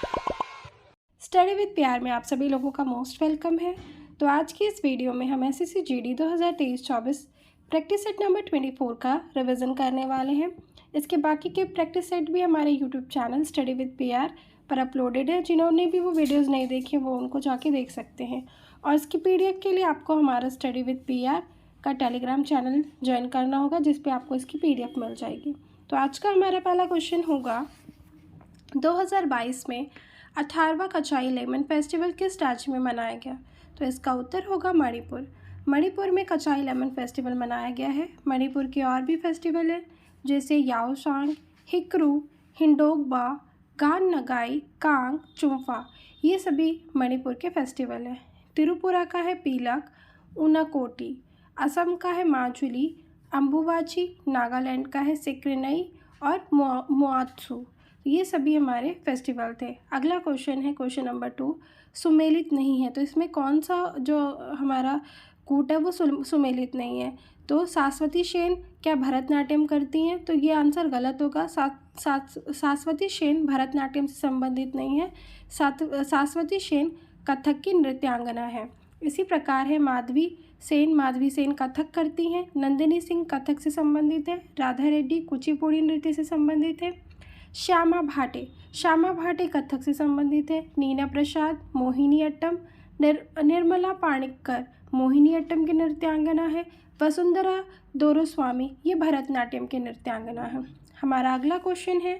Study with प्यार में आप सभी लोगों का मोस्ट वेलकम है। तो आज की इस वीडियो में हम SSC GD 2023-24 practice set number 24 का रिवीजन करने वाले हैं। इसके बाकी के प्रैक्टिस सेट भी हमारे यूट्यूब चैनल स्टडी विद प्यार पर अपलोडेड है। जिन्होंने भी वो वीडियोस नहीं देखे वो उनको जाके देख सकते हैं। और इसकी पीडीएफ के लिए आपको हमारा स्टडी विद प्यार का टेलीग्राम चैनल ज्वाइन करना होगा, जिस पर आपको इसकी पीडीएफ मिल जाएगी। तो आज का हमारा पहला क्वेश्चन होगा, 2022 में 18वां कचाई लेमन फेस्टिवल किस राज्य में मनाया गया? तो इसका उत्तर होगा मणिपुर। मणिपुर में कचाई लेमन फेस्टिवल मनाया गया है। मणिपुर के और भी फेस्टिवल हैं जैसे याओसांग, हिकरू, हिंडोगबा, गान नगाई, कांग, चुम्फा, ये सभी मणिपुर के फेस्टिवल हैं। त्रिपुरा का है पीलक, उनाकोटी, असम का है माजुली, अम्बुबाची, नागालैंड का है सिक्रिनई और मोआत्सू, ये सभी हमारे फेस्टिवल थे। अगला क्वेश्चन है क्वेश्चन नंबर 2, सुमेलित नहीं है तो इसमें कौन सा जो हमारा कूट है वो सुमेलित नहीं है? तो शाश्वती सेन क्या भरतनाट्यम करती हैं? तो ये आंसर गलत होगा। शाश्वती सेन भरतनाट्यम से संबंधित नहीं है। शाश्वती सेन कथक की नृत्यांगना है। इसी प्रकार है माधवी सेन कथक करती हैं। नंदिनी सिंह कथक से संबंधित है। राधा रेड्डी कुचिपुड़ी नृत्य से संबंधित है। श्यामा भाटे कथक से संबंधित है। नीना प्रसाद मोहिनी अट्टम, निर्मला पाणिक्कर मोहिनी अट्टम की नृत्यांगना है। वसुंधरा दोरोस्वामी ये भरतनाट्यम के नृत्यांगना है। हमारा अगला क्वेश्चन है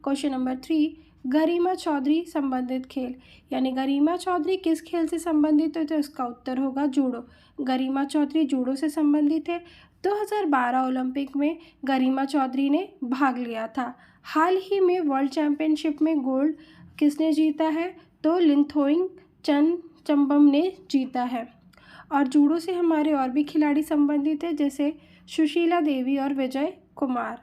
क्वेश्चन नंबर 3, गरिमा चौधरी संबंधित खेल, यानी गरिमा चौधरी किस खेल से संबंधित है? तो इसका उत्तर होगा जूडो। गरिमा चौधरी जूडो से संबंधित है। 2012 ओलंपिक में गरिमा चौधरी ने भाग लिया था। हाल ही में वर्ल्ड चैम्पियनशिप में गोल्ड किसने जीता है? तो लिंथोइंग चंबम ने जीता है। और जूडो से हमारे और भी खिलाड़ी संबंधित है जैसे सुशीला देवी और विजय कुमार।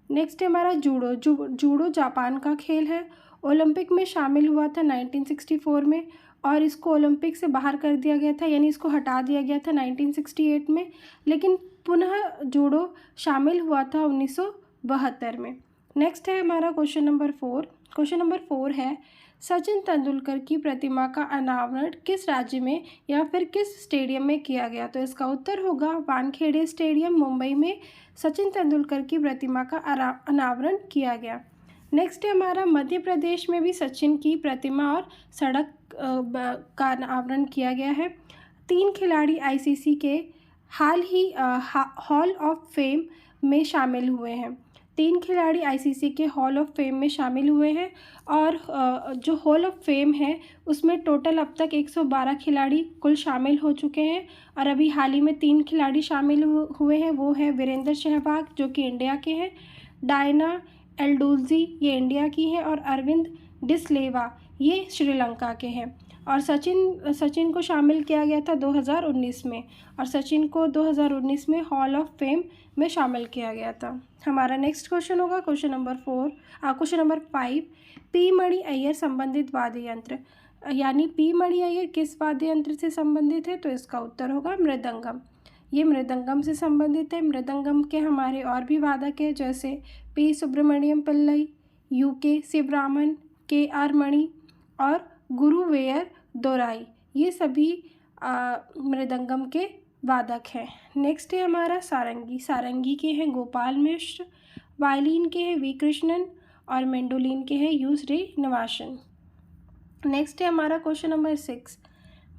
नेक्स्ट है हमारा जूडो जापान का खेल है। ओलंपिक में शामिल हुआ था 1964 में और इसको ओलंपिक से बाहर कर दिया गया था, यानी इसको हटा दिया गया था 1968 में, लेकिन पुनः जूडो शामिल हुआ था 1972 में। नेक्स्ट है हमारा क्वेश्चन नंबर 4। क्वेश्चन नंबर 4 है, सचिन तेंदुलकर की प्रतिमा का अनावरण किस राज्य में या फिर किस स्टेडियम में किया गया? तो इसका उत्तर होगा वानखेड़े स्टेडियम, मुंबई में सचिन तेंदुलकर की प्रतिमा का अनावरण किया गया। नेक्स्ट है हमारा, मध्य प्रदेश में भी सचिन की प्रतिमा और सड़क का अनावरण किया गया है। 3 खिलाड़ी आईसीसी के हाल ही हॉल ऑफ फेम में शामिल हुए हैं। 3 खिलाड़ी आईसीसी के हॉल ऑफ फेम में शामिल हुए हैं और जो हॉल ऑफ फेम है उसमें टोटल अब तक 112 खिलाड़ी कुल शामिल हो चुके हैं और अभी हाल ही में 3 खिलाड़ी शामिल हुए हैं। वो है वीरेंद्र सहवाग जो कि इंडिया के हैं, डायना एल्डुल्जी ये इंडिया की है और अरविंद डिसलेवा ये श्रीलंका के हैं। और सचिन को शामिल किया गया था 2019 में और सचिन को 2019 में हॉल ऑफ फेम में शामिल किया गया था। हमारा नेक्स्ट क्वेश्चन होगा क्वेश्चन नंबर 5, पी मणि अय्यर संबंधित वाद्य यंत्र, यानी पी मणि अय्यर किस वाद्य यंत्र से संबंधित है? तो इसका उत्तर होगा मृदंगम। ये मृदंगम से संबंधित है। मृदंगम के हमारे और भी वादक हैं जैसे पी सुब्रमण्यम पिल्लई, यूके शिवरामन, के आर मणि और गुरुवेयर दोराई, ये सभी मृदंगम के वादक हैं। नेक्स्ट है हमारा सारंगी के हैं गोपाल मिश्र, वायलिन के हैं वी कृष्णन और मेंडोलिन के हैं यू श्रीनिवासन। नेक्स्ट है हमारा क्वेश्चन नंबर 6,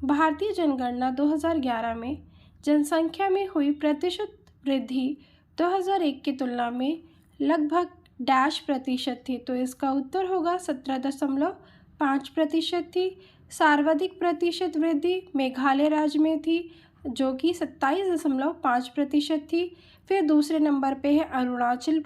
भारतीय जनगणना 2011 में जनसंख्या में हुई प्रतिशत वृद्धि 2001 की तुलना में लगभग डैश प्रतिशत थी? तो इसका उत्तर होगा 17.5% थी। सर्वाधिक प्रतिशत वृद्धि मेघालय राज्य में थी जो कि 27.5% थी। फिर दूसरे नंबर पे है अरुणाचल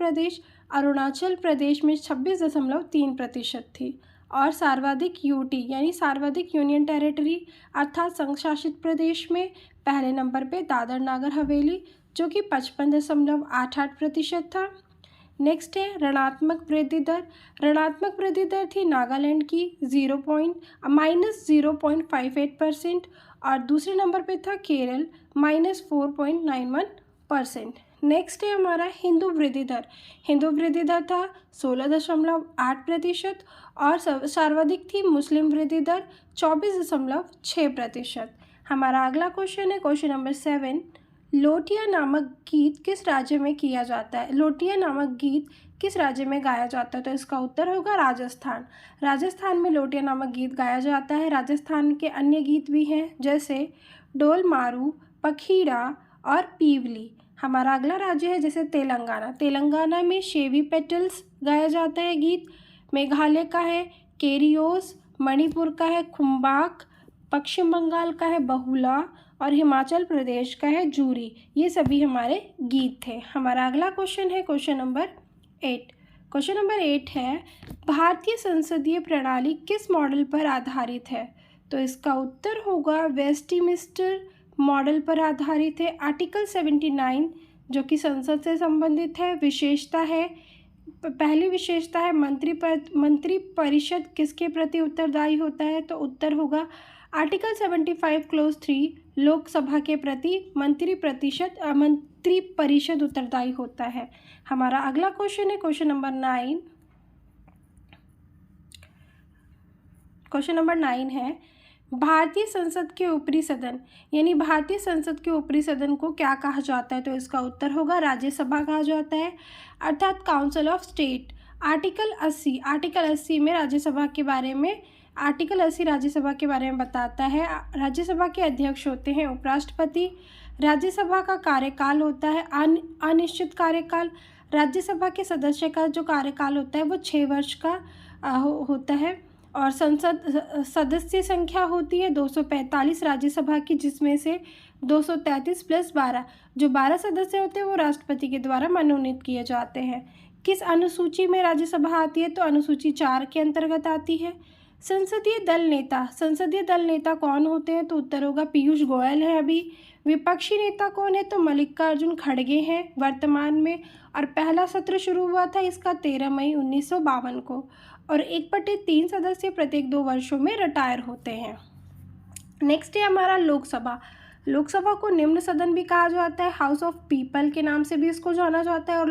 प्रदेश में 26.3% थी। और सर्वाधिक यूटी यानी सर्वाधिक यूनियन टेरिटरी अर्थात संघ शासित प्रदेश में पहले नंबर पे दादर नागर हवेली जो कि 55.88% था। नेक्स्ट है ऋणात्मक वृद्धि दर थी नागालैंड की -0.58% और दूसरे नंबर पे था केरल -4.91%। नेक्स्ट है हमारा हिंदू वृद्धि दर। हिंदू वृद्धि दर था 16.8% और सर्वाधिक थी मुस्लिम वृद्धि दर 24.6%। हमारा अगला क्वेश्चन है क्वेश्चन नंबर 7। लोटिया नामक गीत किस राज्य में किया जाता है? लोटिया नामक गीत किस राज्य में गाया जाता है? तो इसका उत्तर होगा राजस्थान। राजस्थान में लोटिया नामक गीत गाया जाता है। राजस्थान के अन्य गीत भी हैं जैसे डोल मारू, पखीड़ा और पीवली। हमारा अगला राज्य है जैसे तेलंगाना। तेलंगाना में शेवी पेटल्स गाया जाता है गीत। मेघालय का है केरियोस, मणिपुर का है खुम्बाक, पश्चिम बंगाल का है बहुला और हिमाचल प्रदेश का है जूरी। ये सभी हमारे गीत थे। हमारा अगला क्वेश्चन है क्वेश्चन नंबर 8। क्वेश्चन नंबर 8 है भारतीय संसदीय प्रणाली किस मॉडल पर आधारित है? तो इसका उत्तर होगा वेस्टमिंस्टर मॉडल पर आधारित है। आर्टिकल 79 जो कि संसद से संबंधित है। विशेषता है, पहली विशेषता है मंत्री परिषद किसके प्रति उत्तरदायी होता है? तो उत्तर होगा आर्टिकल 75 क्लोज 3 लोकसभा के प्रति मंत्री परिषद उत्तरदायी होता है। हमारा अगला क्वेश्चन है क्वेश्चन नंबर 9। क्वेश्चन नंबर 9 है भारतीय संसद के ऊपरी सदन, यानी भारतीय संसद के ऊपरी सदन को क्या कहा जाता है? तो इसका उत्तर होगा राज्यसभा कहा जाता है, अर्थात काउंसिल ऑफ स्टेट। आर्टिकल 80 में राज्यसभा के बारे में राज्यसभा के बारे में बताता है। राज्यसभा के अध्यक्ष होते हैं उपराष्ट्रपति। राज्यसभा का कार्यकाल होता है अनिश्चित कार्यकाल। राज्यसभा के सदस्य का जो कार्यकाल होता है वो 6 वर्ष का होता है और संसद सदस्य संख्या होती है 245 राज्यसभा की, जिसमें से 233 + 12 जो 12 सदस्य होते हैं वो राष्ट्रपति के द्वारा मनोनीत किए जाते हैं। किस अनुसूची में राज्यसभा आती है? तो अनुसूची 4 के अंतर्गत आती है। संसदीय दल नेता कौन होते हैं? तो उत्तर होगा पीयूष गोयल है अभी। विपक्षी नेता कौन है? तो मल्लिकार्जुन खड़गे हैं वर्तमान में। और पहला सत्र शुरू हुआ था इसका 13 मई 1952 को और 1/3 सदस्य प्रत्येक 2 वर्षों में रिटायर होते हैं। नेक्स्ट है हमारा लोकसभा को निम्न सदन भी कहा जाता है, हाउस ऑफ पीपल के नाम से भी इसको जाना जाता है। और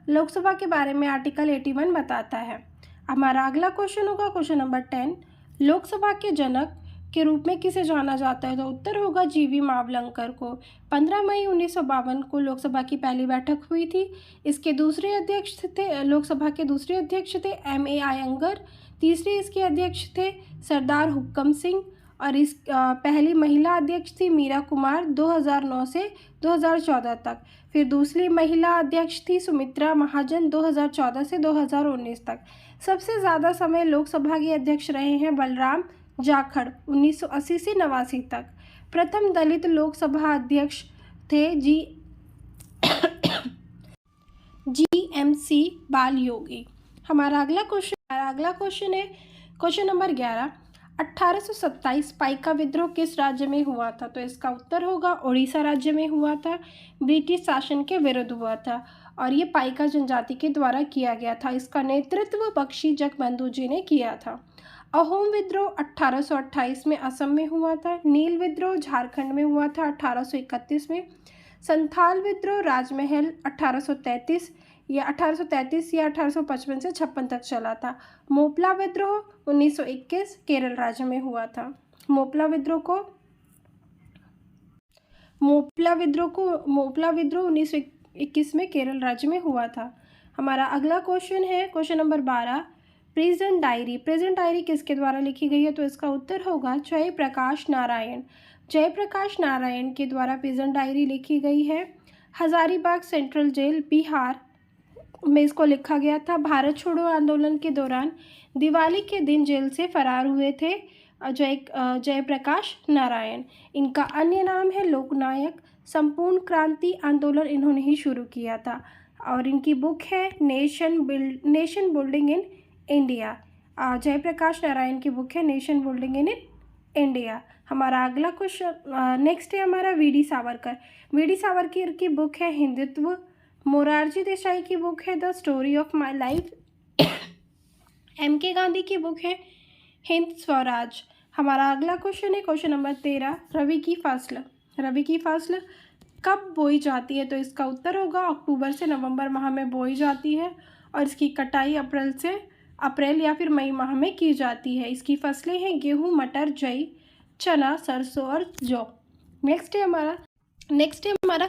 लोकसभा के बारे में आर्टिकल 81 बताता है। हमारा अगला क्वेश्चन होगा क्वेश्चन नंबर 10। लोकसभा के जनक के रूप में किसे जाना जाता है? तो उत्तर होगा जीवी मावलंकर को। 15 मई 1952 को लोकसभा की पहली बैठक हुई थी। इसके दूसरे अध्यक्ष थे लोकसभा के दूसरे अध्यक्ष थे M.A. अयंगर। तीसरे इसके अध्यक्ष थे सरदार हुक्कम सिंह और इस पहली महिला अध्यक्ष थी मीरा कुमार 2009 से 2014 तक। फिर दूसरी महिला अध्यक्ष थी सुमित्रा महाजन 2014 से 2019 तक। सबसे ज़्यादा समय लोकसभा के अध्यक्ष रहे हैं बलराम जाखड़ 1980 से 89 तक। प्रथम दलित लोकसभा अध्यक्ष थे GMC बाल योगी। हमारा अगला क्वेश्चन है क्वेश्चन नंबर 11। 1827 पाइका विद्रोह किस राज्य में हुआ था? तो इसका उत्तर होगा उड़ीसा राज्य में हुआ था। ब्रिटिश शासन के विरुद्ध हुआ था और ये पाइका जनजाति के द्वारा किया गया था। इसका नेतृत्व बख्शी जगबंधु जी ने किया था। अहोम विद्रोह 1828 में असम में हुआ था। नील विद्रोह झारखंड में हुआ था 1831 में। संथाल विद्रोह राजमहल 1833 या 1855 से 56 तक चला था। मोपला विद्रोह 1921 केरल राज्य में हुआ था। मोपला विद्रोह 1921 में केरल राज्य में हुआ था। हमारा अगला क्वेश्चन है क्वेश्चन नंबर 12। प्रेजेंट डायरी किसके द्वारा लिखी गई है? तो इसका उत्तर होगा जयप्रकाश नारायण के द्वारा प्रेजेंट डायरी लिखी गई है। हजारीबाग सेंट्रल जेल बिहार में इसको लिखा गया था। भारत छोड़ो आंदोलन के दौरान दिवाली के दिन जेल से फरार हुए थे जयप्रकाश नारायण। इनका अन्य नाम है लोकनायक। संपूर्ण क्रांति आंदोलन इन्होंने ही शुरू किया था और इनकी बुक है nation building in India. Jayaprakash Narayan की बुक है नेशन बिल्डिंग इन इंडिया। हमारा अगला क्वेश्चन नेक्स्ट है हमारा वी.डी. सावरकर की बुक है हिंदुत्व। मोरारजी देसाई की बुक है the story of my life. M.K. Gandhi की बुक है हिंद स्वराज। हमारा अगला क्वेश्चन है क्वेश्चन नंबर 13। रवि की फसल कब बोई जाती है? तो इसका उत्तर होगा अक्टूबर से नवंबर माह में बोई जाती है और इसकी कटाई अप्रैल या फिर मई माह में की जाती है। इसकी फसलें हैं गेहूँ, मटर, जई, चना, सरसों और जौ। नेक्स्ट है हमारा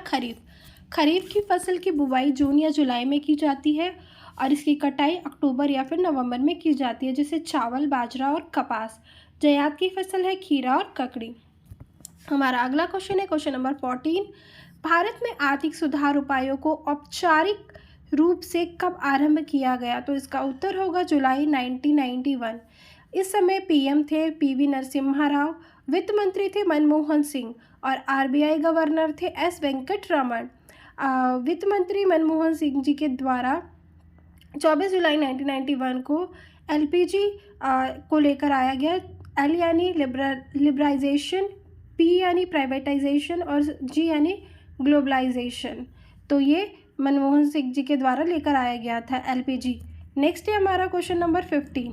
खरीफ की फसल की बुवाई जून या जुलाई में की जाती है और इसकी कटाई अक्टूबर या फिर नवंबर में की जाती है, जैसे चावल, बाजरा और कपास। जायद की फसल है खीरा और ककड़ी। हमारा अगला क्वेश्चन है क्वेश्चन नंबर 14। भारत में आर्थिक सुधार उपायों को औपचारिक रूप से कब आरंभ किया गया? तो इसका उत्तर होगा जुलाई 1991। इस समय पीएम थे पीवी नरसिम्हा राव, वित्त मंत्री थे मनमोहन सिंह और आरबीआई गवर्नर थे एस वेंकटरमण। वित्त मंत्री मनमोहन सिंह जी के द्वारा 24 जुलाई 1991 को एलपीजी को लेकर आया गया। एल यानी लिबराइजेशन, पी यानी प्राइवेटाइजेशन और जी यानी ग्लोबलाइजेशन। तो ये मनमोहन सिंह जी के द्वारा लेकर आया गया था एलपीजी। नेक्स्ट है हमारा क्वेश्चन नंबर 15।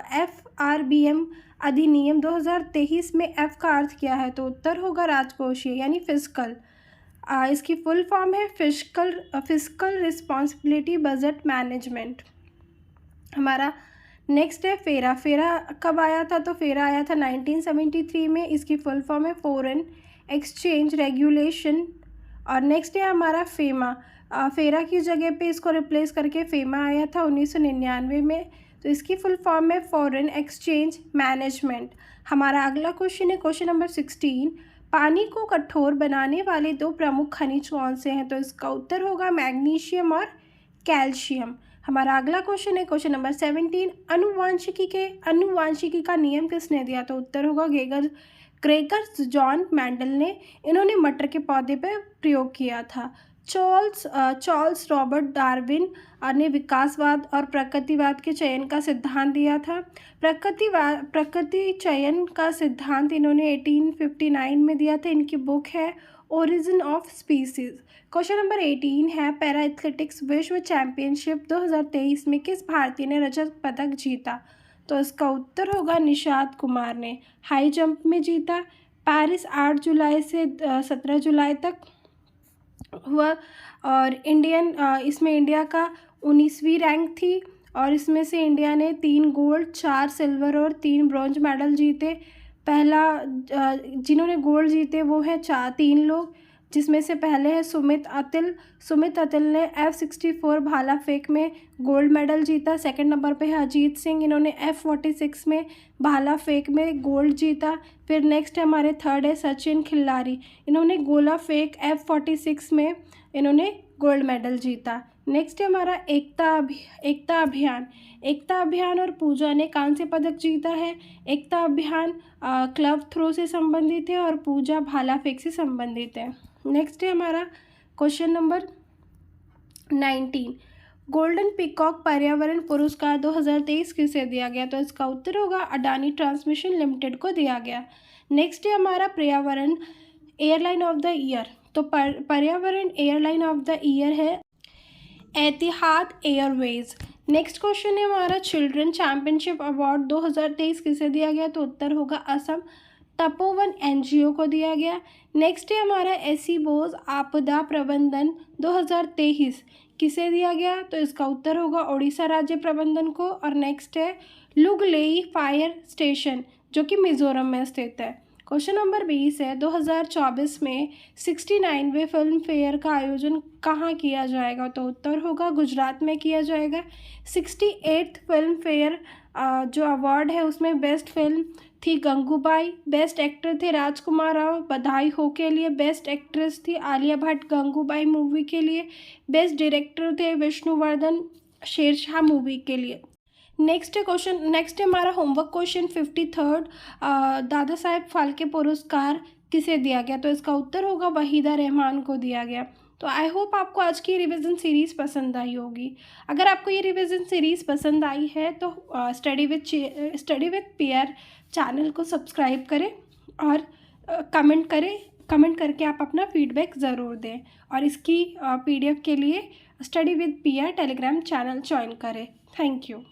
FRBM अधिनियम 2023 में एफ का अर्थ क्या है? तो उत्तर होगा राजकोषीय यानी फिस्कल। इसकी फुल फॉर्म है फिस्कल रिस्पॉन्सिबिलिटी बजट मैनेजमेंट। हमारा नेक्स्ट है फेरा कब आया था? तो फेरा आया था 1973 में। इसकी फुल फॉर्म है फॉरेन एक्सचेंज रेगुलेशन। और नेक्स्ट है हमारा फेमा। फेरा की जगह पे इसको रिप्लेस करके फेमा आया था 1999 में। तो इसकी फुल फॉर्म है फॉरेन एक्सचेंज मैनेजमेंट। हमारा अगला क्वेश्चन है क्वेश्चन नंबर 16। पानी को कठोर बनाने वाले दो प्रमुख खनिज कौन से हैं? तो इसका उत्तर होगा मैग्नीशियम और कैल्शियम। हमारा अगला क्वेश्चन है क्वेश्चन नंबर 17। अनुवांशिकी का नियम किसने दिया? तो उत्तर होगा ग्रेगर जॉन मेंडल ने। इन्होंने मटर के पौधे पर प्रयोग किया था। चार्ल्स रॉबर्ट डार्विन ने विकासवाद और प्रकृतिवाद के चयन का सिद्धांत दिया था। प्रकृति चयन का सिद्धांत इन्होंने 1859 में दिया था। इनकी बुक है origin of species. Question number 18 है पैरा एथलेटिक्स विश्व चैंपियनशिप 2023 में किस भारतीय ने रजत पदक जीता? तो इसका उत्तर होगा निषाद कुमार ने। हाई जंप में जीता। पेरिस 8 जुलाई से 17 जुलाई तक हुआ और इसमें इंडिया का 19वीं रैंक थी और इसमें से इंडिया ने 3 गोल्ड, 4 सिल्वर और 3 ब्रॉन्ज मेडल जीते। पहला जिन्होंने गोल्ड जीते वो है 3 लोग, जिसमें से पहले है सुमित अतिल ने F64 भाला फेंक में गोल्ड मेडल जीता। सेकंड नंबर पे है अजीत सिंह, इन्होंने F46 में भाला फेंक में गोल्ड जीता। फिर नेक्स्ट हमारे थर्ड है सचिन खिल्लारी, इन्होंने गोला फेंक F46 में इन्होंने गोल्ड मेडल जीता। नेक्स्ट है हमारा एकता अभियान और पूजा ने कांस्य पदक जीता है। एकता अभियान क्लब थ्रो से संबंधित है और पूजा भाला फेंक से संबंधित है। नेक्स्ट है हमारा क्वेश्चन नंबर 19। गोल्डन पीकॉक पर्यावरण पुरस्कार 2023 किसे दिया गया? तो इसका उत्तर होगा अडानी ट्रांसमिशन लिमिटेड को दिया गया। नेक्स्ट है हमारा पर्यावरण एयरलाइन ऑफ द ईयर। तो पर्यावरण एयरलाइन ऑफ द ईयर है एतिहाद एयरवेज। नेक्स्ट क्वेश्चन है हमारा चिल्ड्रन चैंपियनशिप अवार्ड 2023 किसे दिया गया? तो उत्तर होगा असम तपोवन एनजीओ को दिया गया। नेक्स्ट है हमारा एसी बोस आपदा प्रबंधन 2023 किसे दिया गया? तो इसका उत्तर होगा ओडिशा राज्य प्रबंधन को। और नेक्स्ट है लुगलेई फायर स्टेशन जो कि मिजोरम में स्थित है। क्वेश्चन नंबर 20 है 2024 में 69वें फिल्म फेयर का आयोजन कहाँ किया जाएगा? तो उत्तर होगा गुजरात में किया जाएगा। 68th फिल्म फेयर जो अवार्ड है उसमें बेस्ट फिल्म थी गंगूबाई, बेस्ट एक्टर थे राजकुमार राव बधाई हो के लिए, बेस्ट एक्ट्रेस थी आलिया भट्ट गंगूबाई मूवी के लिए, बेस्ट डायरेक्टर थे विष्णुवर्धन शेरशाह मूवी के लिए। नेक्स्ट है हमारा homework question 53rd Dada Saheb Phalke पुरस्कार किसे दिया गया? तो इसका उत्तर होगा वहीदा रहमान को दिया गया। तो आई होप आपको आज की रिवीजन सीरीज़ पसंद आई होगी। अगर आपको ये रिवीजन सीरीज़ पसंद आई है तो स्टडी विद पीयर चैनल को सब्सक्राइब करें और कमेंट करके आप अपना फीडबैक ज़रूर दें और इसकी PDF के लिए study with peer Telegram channel join करें। Thank you.